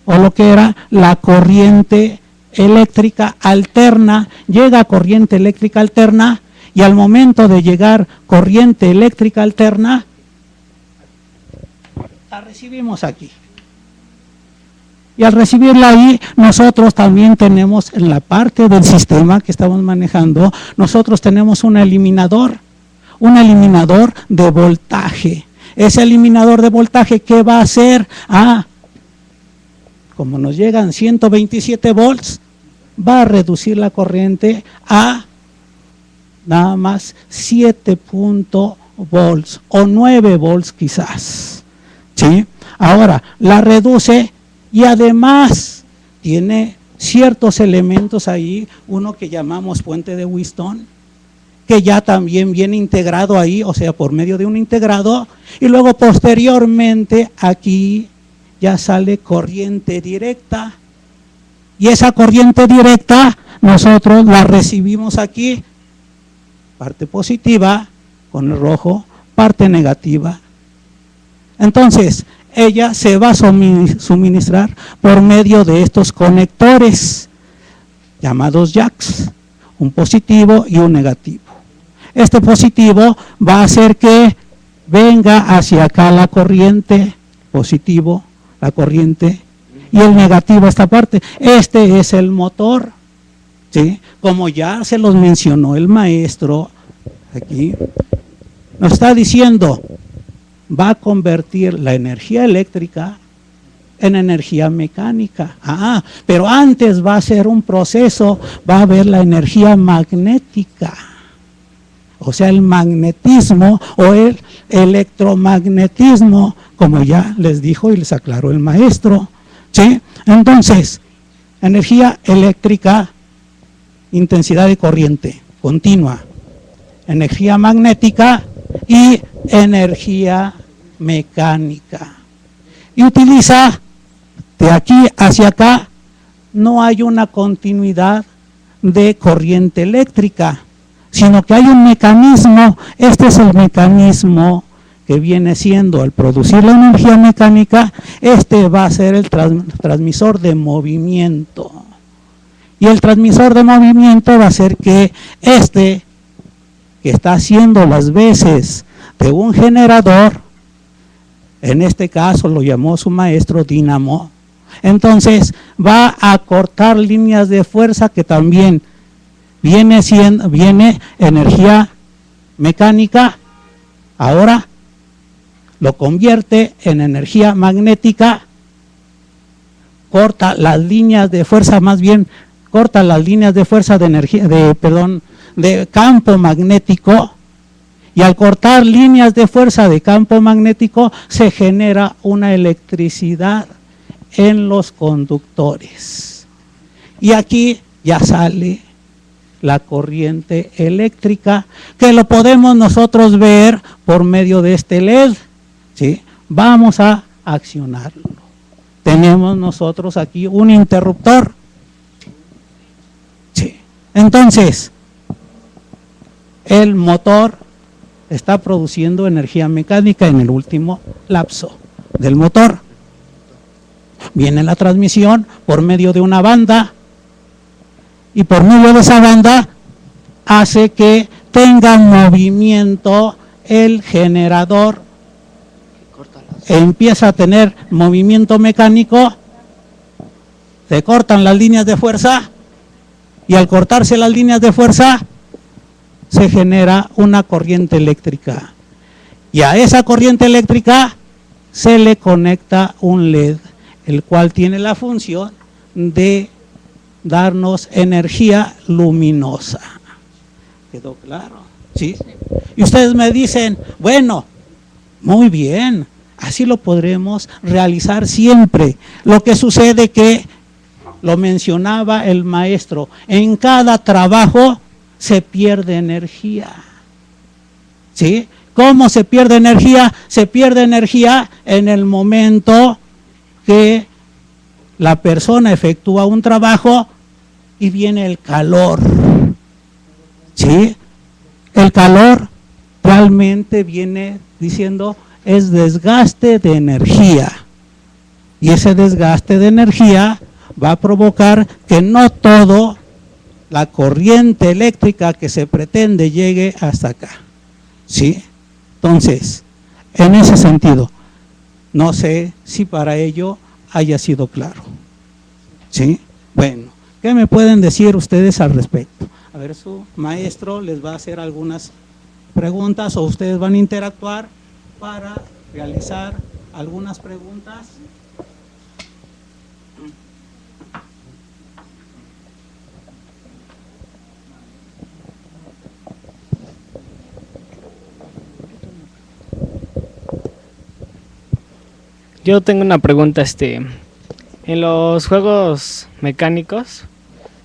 O lo que era la corriente eléctrica alterna. Llega corriente eléctrica alterna y al momento de llegar corriente eléctrica alterna, la recibimos aquí. Y al recibirla ahí, nosotros también tenemos en la parte del sistema que estamos manejando, nosotros tenemos un eliminador de voltaje. Ese eliminador de voltaje, ¿qué va a hacer? Como nos llegan 127 volts, va a reducir la corriente a nada más 7 volts o 9 volts quizás. ¿Sí? Ahora, la reduce y además tiene ciertos elementos ahí, uno que llamamos puente de Wheatstone, que ya también viene integrado ahí, o sea, por medio de un integrado, y luego posteriormente aquí ya sale corriente directa, y esa corriente directa nosotros la recibimos aquí, parte positiva con el rojo, parte negativa. Entonces, ella se va a suministrar por medio de estos conectores llamados jacks, un positivo y un negativo. Este positivo va a hacer que venga hacia acá la corriente, positivo, la corriente, y el negativo esta parte. Este es el motor, ¿sí? Como ya se los mencionó el maestro aquí, nos está diciendo, va a convertir la energía eléctrica en energía mecánica. Pero antes va a ser un proceso, va a haber la energía magnética. O sea, el magnetismo o el electromagnetismo, como ya les dijo y les aclaró el maestro. ¿Sí? Entonces, energía eléctrica, intensidad de corriente continua, energía magnética y energía mecánica. Y utiliza de aquí hacia acá, no hay una continuidad de corriente eléctrica, sino que hay un mecanismo. Este es el mecanismo que viene siendo, al producir la energía mecánica, este va a ser el transmisor de movimiento. Y el transmisor de movimiento va a ser que este, que está haciendo las veces de un generador, en este caso lo llamó su maestro dínamo, entonces va a cortar líneas de fuerza que también viene energía mecánica, ahora lo convierte en energía magnética, corta las líneas de fuerza, más bien corta las líneas de fuerza de energía, de campo magnético, y al cortar líneas de fuerza de campo magnético se genera una electricidad en los conductores. Y aquí ya sale la corriente eléctrica, que lo podemos nosotros ver por medio de este LED. ¿Sí? Vamos a accionarlo. tenemos nosotros aquí un interruptor. Sí. Entonces, el motor está produciendo energía mecánica en el último lapso del motor. Viene la transmisión por medio de una banda y por medio de esa banda hace que tenga movimiento el generador, empieza a tener movimiento mecánico, se cortan las líneas de fuerza y al cortarse las líneas de fuerza se genera una corriente eléctrica y a esa corriente eléctrica se le conecta un LED, el cual tiene la función de darnos energía luminosa. ¿Quedó claro? ¿Sí? Y ustedes me dicen, bueno, muy bien, así lo podremos realizar siempre. Lo que sucede que, lo mencionaba el maestro, en cada trabajo se pierde energía. ¿Sí? ¿Cómo se pierde energía? Se pierde energía en el momento que la persona efectúa un trabajo y viene el calor. ¿Sí? El calor realmente viene diciendo es desgaste de energía. Y ese desgaste de energía va a provocar que no todo la corriente eléctrica que se pretende llegue hasta acá. ¿Sí? Entonces, en ese sentido, no sé si para ello haya sido claro. ¿Sí? Bueno, ¿qué me pueden decir ustedes al respecto? A ver, su maestro les va a hacer algunas preguntas o ustedes van a interactuar para realizar algunas preguntas. Yo tengo una pregunta, en los juegos mecánicos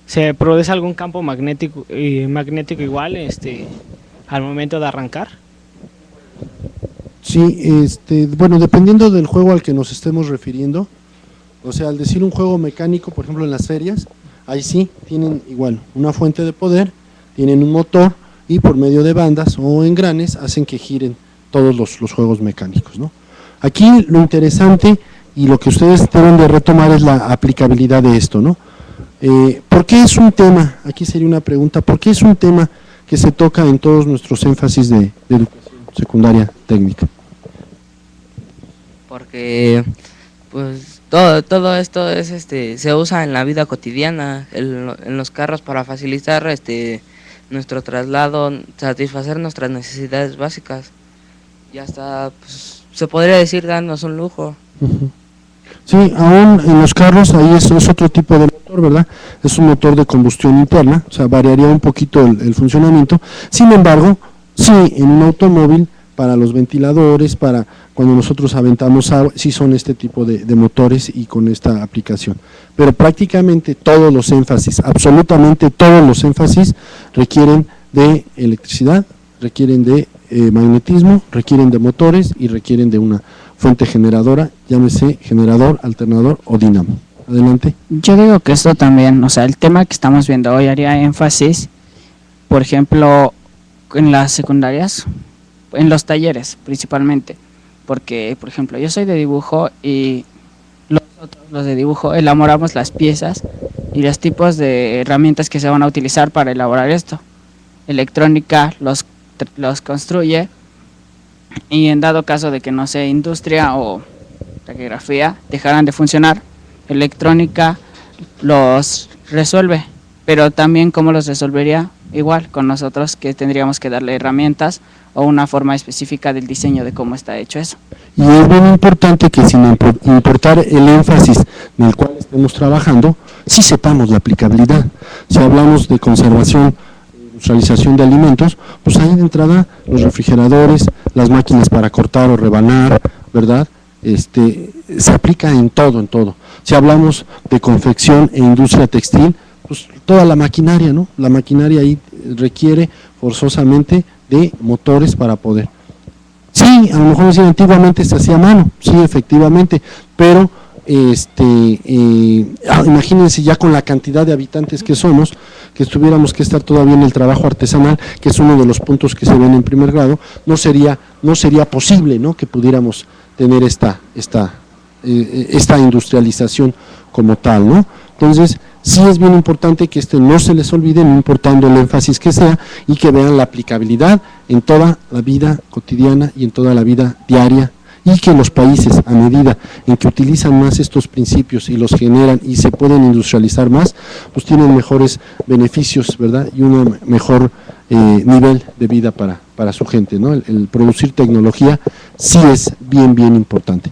¿se produce algún campo magnético igual al momento de arrancar? Sí, bueno, dependiendo del juego al que nos estemos refiriendo, o sea, al decir un juego mecánico, por ejemplo en las ferias, ahí sí tienen igual una fuente de poder, tienen un motor y por medio de bandas o engranes hacen que giren todos los juegos mecánicos, ¿no? Aquí lo interesante y lo que ustedes deben de retomar es la aplicabilidad de esto, ¿no? ¿Por qué es un tema? Aquí sería una pregunta, ¿por qué es un tema que se toca en todos nuestros énfasis de educación secundaria técnica? Porque pues todo esto es se usa en la vida cotidiana, en los carros para facilitar nuestro traslado, satisfacer nuestras necesidades básicas. Y hasta pues, se podría decir darnos un lujo. Sí, aún en los carros ahí es otro tipo de motor, ¿verdad? Es un motor de combustión interna, o sea, variaría un poquito el funcionamiento. Sin embargo, sí, en un automóvil, para los ventiladores, para cuando nosotros aventamos agua, sí son este tipo de motores y con esta aplicación. Pero prácticamente todos los énfasis, absolutamente todos los énfasis requieren de electricidad, requieren de magnetismo, requieren de motores y requieren de una fuente generadora, llámese generador, alternador o dínamo. Adelante. Yo digo que esto también, o sea, el tema que estamos viendo hoy haría énfasis, por ejemplo, en las secundarias, en los talleres principalmente, porque, por ejemplo, yo soy de dibujo y los de dibujo elaboramos las piezas y los tipos de herramientas que se van a utilizar para elaborar esto. Electrónica los construye y en dado caso de que no sé, industria o taquigrafía dejaran de funcionar, electrónica los resuelve, pero también cómo los resolvería igual con nosotros, que tendríamos que darle herramientas o una forma específica del diseño de cómo está hecho eso. Y es bien importante que sin importar el énfasis en el cual estemos trabajando, sí sepamos la aplicabilidad. Si hablamos de conservación, industrialización de alimentos, pues ahí de entrada los refrigeradores, las máquinas para cortar o rebanar, ¿verdad? Se aplica en todo. Si hablamos de confección e industria textil, pues toda la maquinaria, ¿no? La maquinaria ahí requiere forzosamente de motores para poder. Sí, a lo mejor antiguamente se hacía a mano, sí, efectivamente, pero imagínense ya con la cantidad de habitantes que somos, que tuviéramos que estar todavía en el trabajo artesanal, que es uno de los puntos que se ven en primer grado, no sería posible, ¿no?, que pudiéramos tener esta industrialización como tal, ¿no? Entonces, sí es bien importante que no se les olvide, no importando el énfasis que sea, y que vean la aplicabilidad en toda la vida cotidiana y en toda la vida diaria, y que los países, a medida en que utilizan más estos principios y los generan y se pueden industrializar más, pues tienen mejores beneficios, ¿verdad?, y un mejor nivel de vida para su gente, ¿no? El producir tecnología sí es bien importante.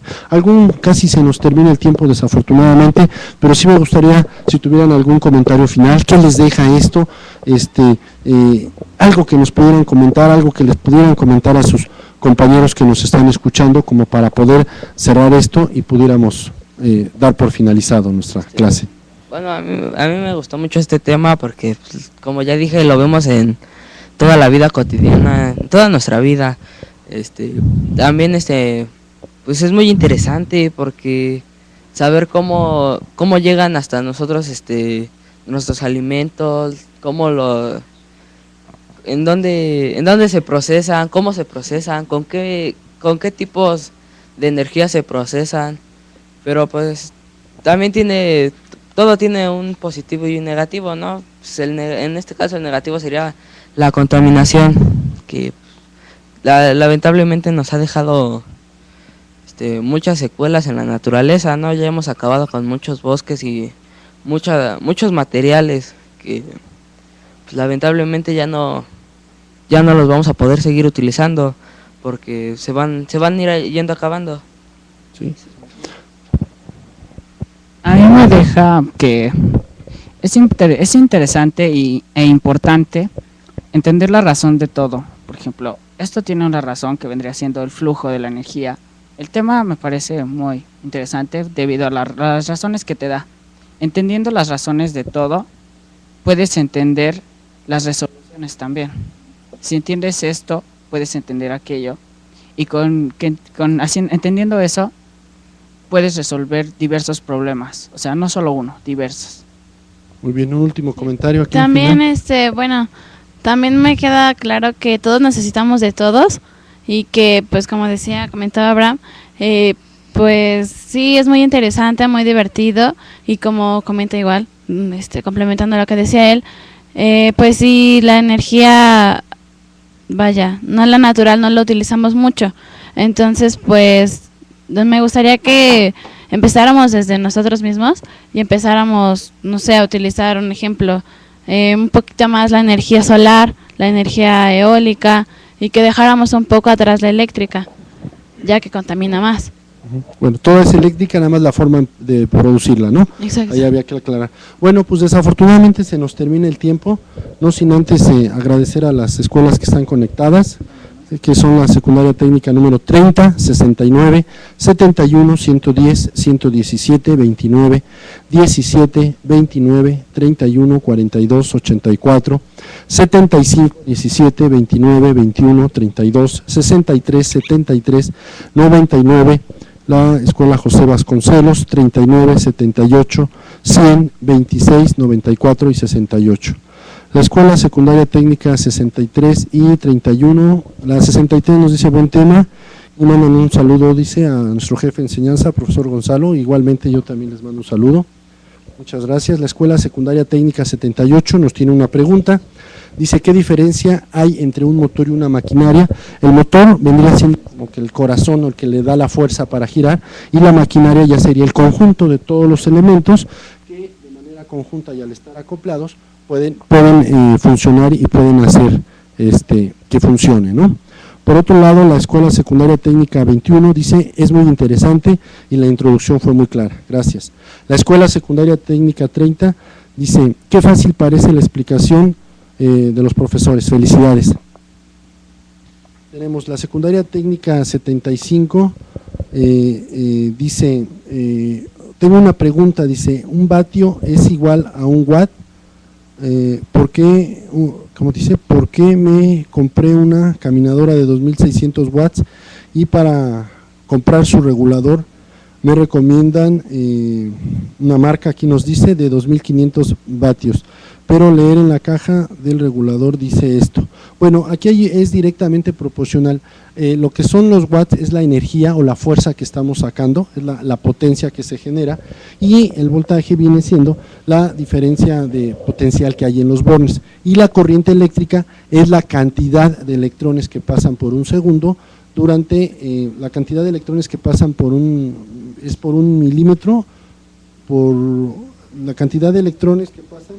Casi se nos termina el tiempo, desafortunadamente, pero sí me gustaría, si tuvieran algún comentario final, ¿qué les deja esto? Algo que nos pudieran comentar, algo que les pudieran comentar a sus compañeros que nos están escuchando, como para poder cerrar esto y pudiéramos dar por finalizado nuestra clase. Bueno, a mí me gustó mucho este tema porque, pues, como ya dije, lo vemos en toda la vida cotidiana, en toda nuestra vida. También pues es muy interesante porque saber cómo llegan hasta nosotros nuestros alimentos, en dónde se procesan, cómo se procesan, con qué tipos de energía se procesan, pero pues también todo tiene un positivo y un negativo, ¿no? Pues en este caso el negativo sería la contaminación, que lamentablemente nos ha dejado muchas secuelas en la naturaleza, ¿no? Ya hemos acabado con muchos bosques y muchos materiales que, pues, lamentablemente ya no los vamos a poder seguir utilizando porque se van a ir yendo acabando. Sí. A mí me deja que es interesante e importante entender la razón de todo. Por ejemplo, esto tiene una razón que vendría siendo el flujo de la energía. El tema me parece muy interesante debido a las razones que te da. Entendiendo las razones de todo, puedes entender las resoluciones también. Si entiendes esto, puedes entender aquello. Y entendiendo eso, puedes resolver diversos problemas. O sea, no solo uno, diversos. Muy bien, un último comentario aquí. También, también me queda claro que todos necesitamos de todos y que, pues, como comentaba Abraham, pues sí, es muy interesante, muy divertido, y como comenta igual, complementando lo que decía él, pues sí, la energía, no la natural, no la utilizamos mucho. Entonces, pues, me gustaría que empezáramos desde nosotros mismos y empezáramos, no sé, a utilizar un ejemplo, un poquito más la energía solar, la energía eólica, y que dejáramos un poco atrás la eléctrica, ya que contamina más. Bueno, toda es eléctrica, nada más la forma de producirla, ¿no? Exacto. Ahí había que aclarar. Bueno, pues desafortunadamente se nos termina el tiempo, no sin antes agradecer a las escuelas que están conectadas, que son la secundaria técnica número 30, 69, 71, 110, 117, 29, 17, 29, 31, 42, 84, 75, 17, 29, 21, 32, 63, 73, 99, la escuela José Vasconcelos, 39, 78, 100, 26, 94 y 68. La escuela secundaria técnica 63 y 31, la 63 nos dice buen tema, y mandan un saludo, dice, a nuestro jefe de enseñanza, profesor Gonzalo. Igualmente yo también les mando un saludo, muchas gracias. La escuela secundaria técnica 78 nos tiene una pregunta, dice, ¿qué diferencia hay entre un motor y una maquinaria? El motor vendría siendo como que el corazón, o el que le da la fuerza para girar, y la maquinaria ya sería el conjunto de todos los elementos que de manera conjunta y al estar acoplados pueden funcionar y pueden hacer que funcione, ¿no? Por otro lado, la escuela secundaria técnica 21 dice, es muy interesante y la introducción fue muy clara, gracias. La escuela secundaria técnica 30 dice, qué fácil parece la explicación de los profesores, felicidades. Tenemos la secundaria técnica 75, dice, tengo una pregunta, dice, ¿un vatio es igual a un watt? ¿Por qué me compré una caminadora de 2600 watts y para comprar su regulador me recomiendan una marca, aquí nos dice, de 2500 vatios, pero leer en la caja del regulador dice esto. Bueno, aquí es directamente proporcional. Lo que son los watts es la energía o la fuerza que estamos sacando, es la potencia que se genera, y el voltaje viene siendo la diferencia de potencial que hay en los bornes, y la corriente eléctrica es la cantidad de electrones que pasan por un segundo durante la cantidad de electrones que pasan por un milímetro, por la cantidad de electrones que pasan.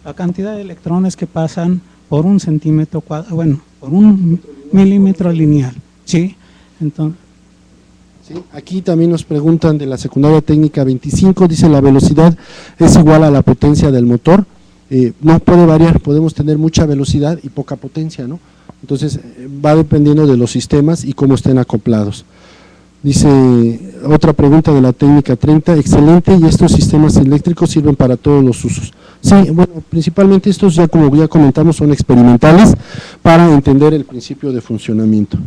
La cantidad de electrones que pasan por un centímetro cuadrado, bueno, por un milímetro lineal, ¿sí? Entonces, sí, aquí también nos preguntan de la secundaria técnica 25, dice la velocidad es igual a la potencia del motor. No puede variar, podemos tener mucha velocidad y poca potencia, ¿no? Entonces va dependiendo de los sistemas y cómo estén acoplados. Dice otra pregunta de la técnica 30, excelente, y estos sistemas eléctricos sirven para todos los usos. Sí, bueno, principalmente estos, ya como ya comentamos, son experimentales para entender el principio de funcionamiento.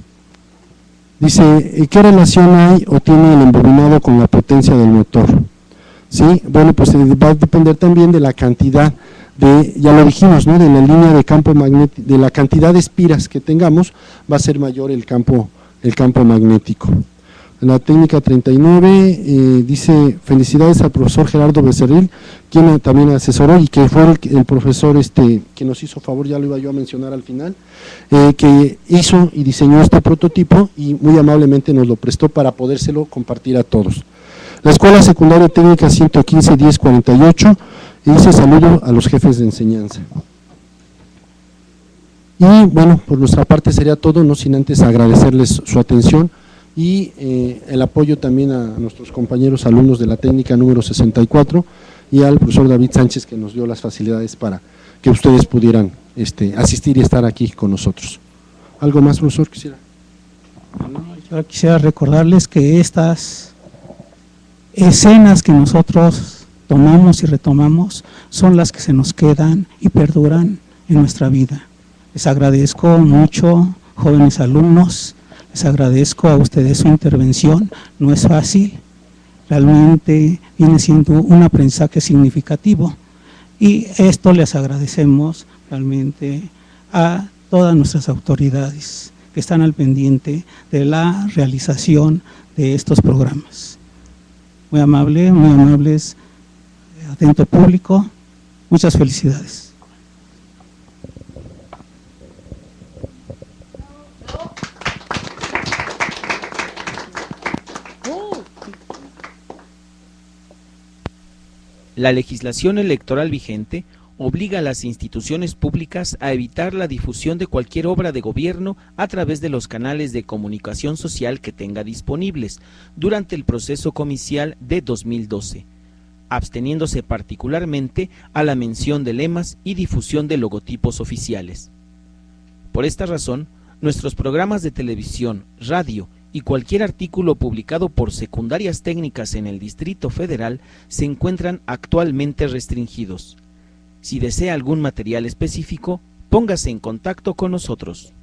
Dice, ¿qué relación hay o tiene el embobinado con la potencia del motor? Sí, bueno, pues va a depender también de la cantidad de, ya lo dijimos, ¿no?, de la línea de campo magnético, de la cantidad de espiras que tengamos, va a ser mayor el campo magnético. En la técnica 39 dice, felicidades al profesor Gerardo Becerril, quien también asesoró y que fue el profesor que nos hizo favor, ya lo iba yo a mencionar al final, que hizo y diseñó este prototipo y muy amablemente nos lo prestó para podérselo compartir a todos. La Escuela Secundaria Técnica 115-1048 dice, saludo a los jefes de enseñanza. Y bueno, por nuestra parte sería todo, no sin antes agradecerles su atención y el apoyo también a nuestros compañeros alumnos de la técnica número 64 y al profesor David Sánchez, que nos dio las facilidades para que ustedes pudieran asistir y estar aquí con nosotros. ¿Algo más, profesor, quisiera? Yo quisiera recordarles que estas escenas que nosotros tomamos y retomamos son las que se nos quedan y perduran en nuestra vida. Les agradezco mucho, jóvenes alumnos. Les agradezco a ustedes su intervención, no es fácil, realmente viene siendo un aprendizaje significativo y esto les agradecemos realmente a todas nuestras autoridades que están al pendiente de la realización de estos programas. Muy amables, atento público, muchas felicidades. La legislación electoral vigente obliga a las instituciones públicas a evitar la difusión de cualquier obra de gobierno a través de los canales de comunicación social que tenga disponibles durante el proceso comicial de 2012, absteniéndose particularmente a la mención de lemas y difusión de logotipos oficiales. Por esta razón, nuestros programas de televisión, radio y cualquier artículo publicado por secundarias técnicas en el Distrito Federal se encuentran actualmente restringidos. Si desea algún material específico, póngase en contacto con nosotros.